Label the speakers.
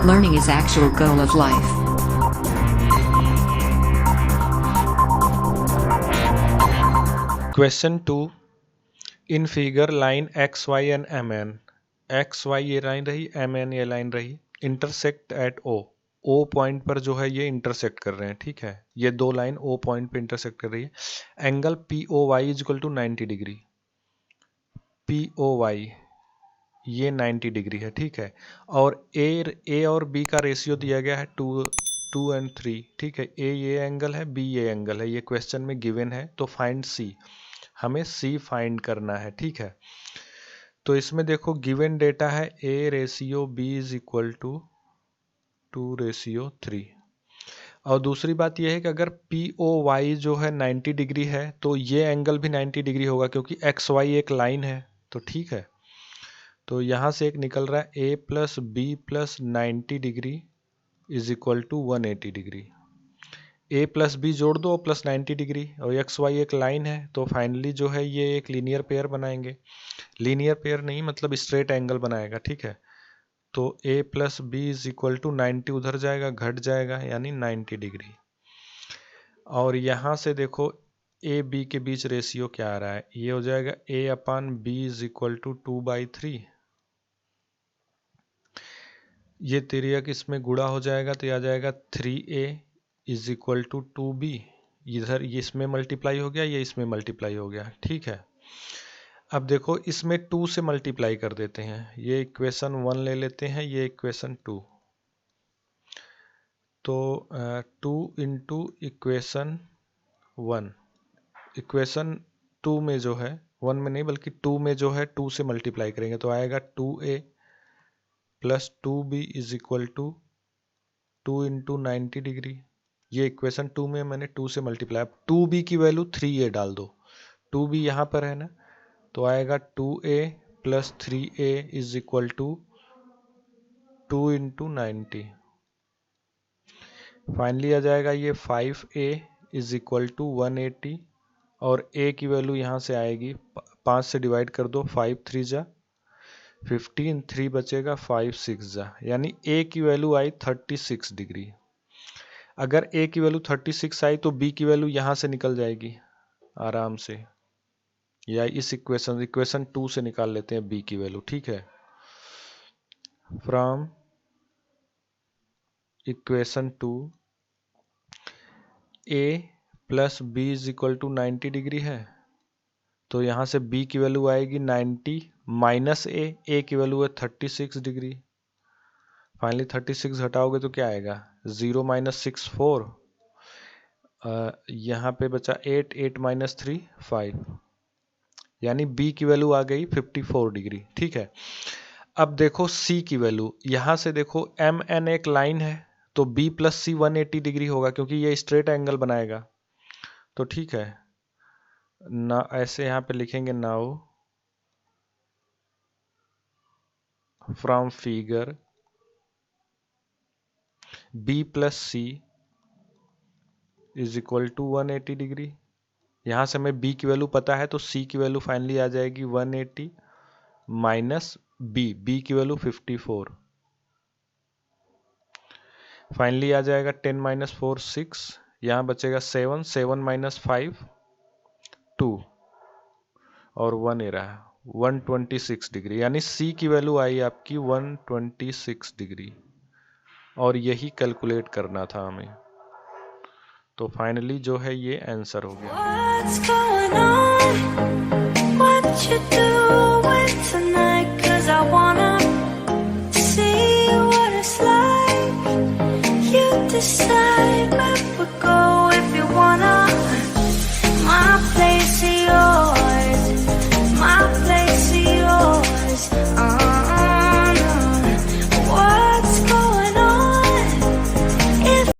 Speaker 1: Learning is actual goal of life.
Speaker 2: Question 2. In figure line x, y and mn. x, y ये line रही, mn ये line रही, intersect at O. O point पर जो है ये इंटरसेक्ट कर रहे हैं, ठीक है। ये दो लाइन O पॉइंट पे इंटरसेक्ट कर रही है। Angle POY is equal to 90 degree. POY ये 90 डिग्री है, ठीक है। और A और B का रेशियो दिया गया है 2 and 3, ठीक है। A ये एंगल है, B ये एंगल है, ये क्वेश्चन में गिवन है। तो फाइंड C, हमें C फाइंड करना है, ठीक है। तो इसमें देखो गिवन डेटा है A ratio B is equal to 2:3। और दूसरी बात यह है कि अगर POY जो है 90 डिग्री है तो ये एंगल भी 90 डिग्री होगा, क्योंकि XY एक लाइन है, तो ठीक है। तो यहाँ से एक निकल रहा है A plus B plus 90 degree is equal to 180 degree. A plus B जोड़ दो प्लस 90 डिग्री, और XY एक लाइन है, तो फाइनली जो है ये एक लीनियर पेयर बनाएंगे। लीनियर पेयर नहीं मतलब स्ट्रेट एंगल बनाएगा, ठीक है। तो A plus B is equal to 90 उधर जाएगा, घट जाएगा, यानी 90 डिग्री। और यहाँ से देखो A B के बीच रेशियो क्या आ रहा है, ये हो जाएगा A upon B is equal to 2/3। ये तिर्यक इसमें गुणा हो जाएगा तो ये आ जाएगा 3A is equal to 2B। इधर ये इसमें मल्टीप्लाई हो गया, ये इसमें मल्टीप्लाई हो गया, ठीक है। अब देखो इसमें 2 से मल्टीप्लाई कर देते हैं, ये इक्वेशन 1 ले लेते हैं, ये इक्वेशन 2। तो 2 इंटू इक्वेशन 1, इक्वेशन 2 में जो है 1 में नहीं बल्कि 2 में जो है 2 से मल्टीप्लाई करेंगे तो आएगा 2A plus 2B is equal to 2 into 90 degree. ये इक्वेशन 2 में मैंने 2 से मल्टीप्लाई, 2B की वैल्यू 3A डाल दो, 2B यहाँ पर है ना, तो आएगा 2A plus 3A is equal to 2 into 90। Finally आ जाएगा ये 5A इज इक्वल टू 180, और A की वैल्यू यहाँ से आएगी 5 से डिवाइड कर दो, 5 3 जा 15, 3 बचेगा, 5 6 जा, यानी A की वैल्यू आई 36 डिग्री। अगर A की वैल्यू 36 आई तो B की वैल्यू यहाँ से निकल जाएगी आराम से, या इस इक्वेशन 2 से निकाल लेते हैं B की वैल्यू, ठीक है। From equation 2 A plus B is equal to 90 degree है, तो यहाँ से B की वैल्यू आएगी 90 माइनस A की वैल्यू है 36 डिग्री। फाइनली 36 घटाओगे तो क्या आएगा, 0 माइनस 6 4, यहाँ पे बचा 8, 8 माइनस 3 5, यानी B की वैल्यू आ गई 54 डिग्री, ठीक है। अब देखो C की वैल्यू, यहाँ से देखो MN एक लाइन है तो B प्लस C 180 डिग्री होगा, क्योंकि ये स्ट्रेट एंगल बनाएगा, तो ठीक है ना। ऐसे यहाँ पे लिखेंगे now from figure B plus C is equal to 180 degree. यहाँ से हमें B की वैल्यू पता है, तो C की वैल्यू फाइनली आ जाएगी 180 माइनस B की वैल्यू 54। फाइनली आ जाएगा 10 माइनस 4 6, यहाँ बचेगा 7, 7 माइनस 5 2, और 1 ए रहा 126 डिग्री, यानी C की वैल्यू आई आपकी 126 डिग्री, और यही कैलकुलेट करना था हमें। तो फाइनली जो है ये आंसर हो गया।
Speaker 3: What's going on? What you doing tonight? 'Cause I wanna see what it's like. You decide.